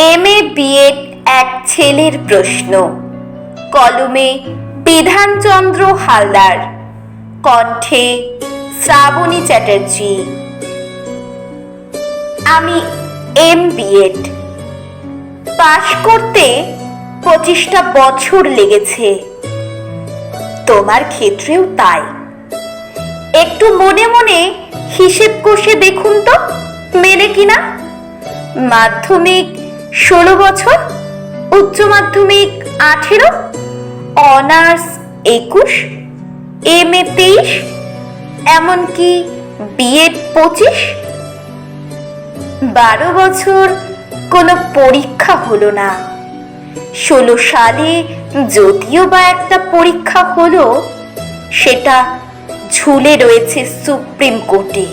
MA BEd এক ছেলের প্রশ্ন। কলমে বিধানচন্দ্র হালদার, কণ্ঠে শ্রাবণী চ্যাটার্জি। আমি বিএড পাশ করতে 25টা বছর লেগেছে। তোমার ক্ষেত্রেও তাই। একটু মনে মনে হিসেব কষে দেখুন তো মেলে কিনা। মাধ্যমিক 16 বছর, উচ্চ মাধ্যমিক 18, অনার্স 21, এমএ 23, এমনকি বিএড 25। 12 বছর কোনো পরীক্ষা হলো না। 16 সালে যদিও বা একটা পরীক্ষা হলো, সেটা ঝুলে রয়েছে সুপ্রিম কোর্টে।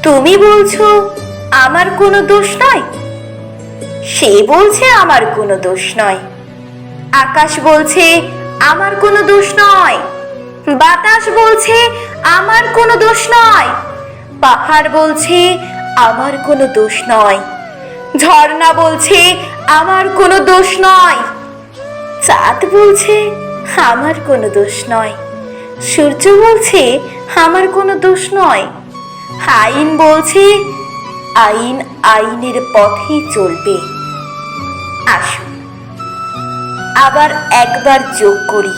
তুমি বলছো আমার কোনো দোষ নয়, সে বলছে আমার কোনো দোষ নয়। আকাশ বলছে আমার কোনো দোষ নয়, বাতাস বলছে আমার কোনো দোষ নয়, পাহাড় বলছে আমার কোনো দোষ নয়, ঝর্ণা বলছে আমার কোনো দোষ নয়, চাঁদ বলছে আমার কোনো দোষ নয়, সূর্য বলছে আমার কোনো দোষ নয়, আইন বলছে আইন আইনের পথেই চলবে। আসুন আবার একবার যোগ করি।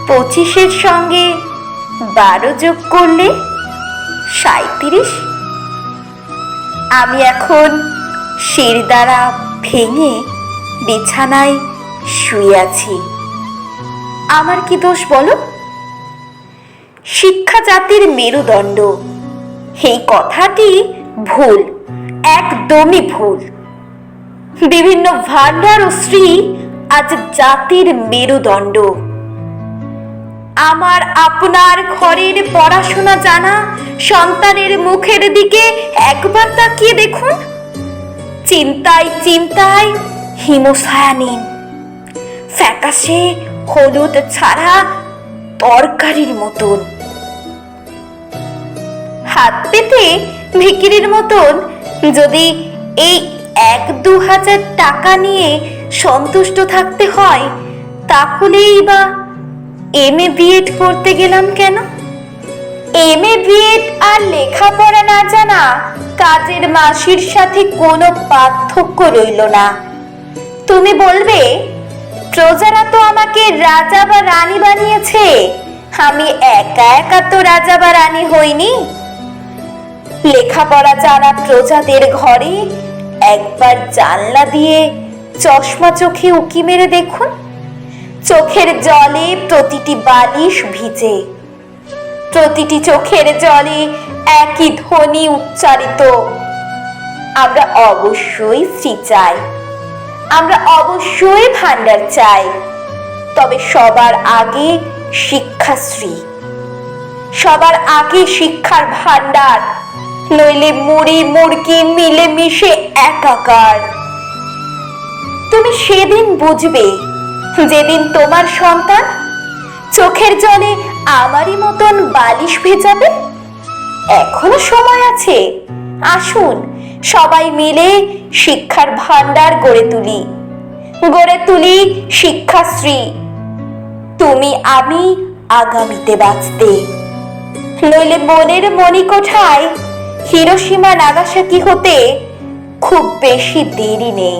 25-এর সঙ্গে 12 যোগ করলে 37। আমি এখন শিরদাঁড়া ভেঙে বিছানায় শুয়ে আছি। আমার কি দোষ বলো? শিক্ষা জাতির মেরুদণ্ড, এই কথাটি ভুল, একদমই ভুল। বিভিন্ন ভান্ডার ও শ্রী আজ জাতির মেরুদণ্ড। আমার আপনার ঘরের পড়াশোনা জানা সন্তানের মুখের দিকে একবার তাকিয়ে দেখুন। চিন্তায় চিন্তায় হিমছায়া নিন, ফ্যাকাশে হলুদ ছাড়া তরকারির মতন। হাত পেতে ভিখিরির মতন যদি এই 1-2 হাজার টাকা নিয়ে সন্তুষ্ট থাকতে হয়, তাহলেই বা এমএ বিএড করতে গেলাম কেন? এমএ বিএড আর লেখাপড়া না জানা কাজের মাসির সাথে কোনো পার্থক্য রইল না। তুমি বলবে প্রজারা তো আমাকে রাজা বা রানী বানিয়েছে, আমি একা একা তো রাজা বা রানী হইনি। লেখাপড়া জানা প্রজাদের ঘরে একবার জানলা দিয়ে চশমা চোখে উকি মেরে দেখুন। চোখের জলে প্রতিটি বালিশ ভিজে, প্রতিটি চোখের জলে একই ধ্বনি উচ্চারিত। আমরা অবশ্যই শ্রী চাই, আমরা অবশ্যই ভান্ডার চাই, তবে সবার আগে শিক্ষাশ্রী, সবার আগে শিক্ষার ভান্ডার, নইলে মুড়ি মুড়কি মিলে মিশে একাকার। তুমি সেদিন বুঝবে যেদিন তোমার সন্তান চোখের জলে আমারই মতন বালিশ ভেজাবে। এখনো সময় আছে, আসুন সবাই মিলে শিক্ষার ভান্ডার গড়ে তুলি শিক্ষাশ্রী। তুমি আমি আগামীতে বাঁচতে, নইলে মনের মণিকোঠায় হিরোশিমা নাগাসাকি হতে খুব বেশি দেরি নেই।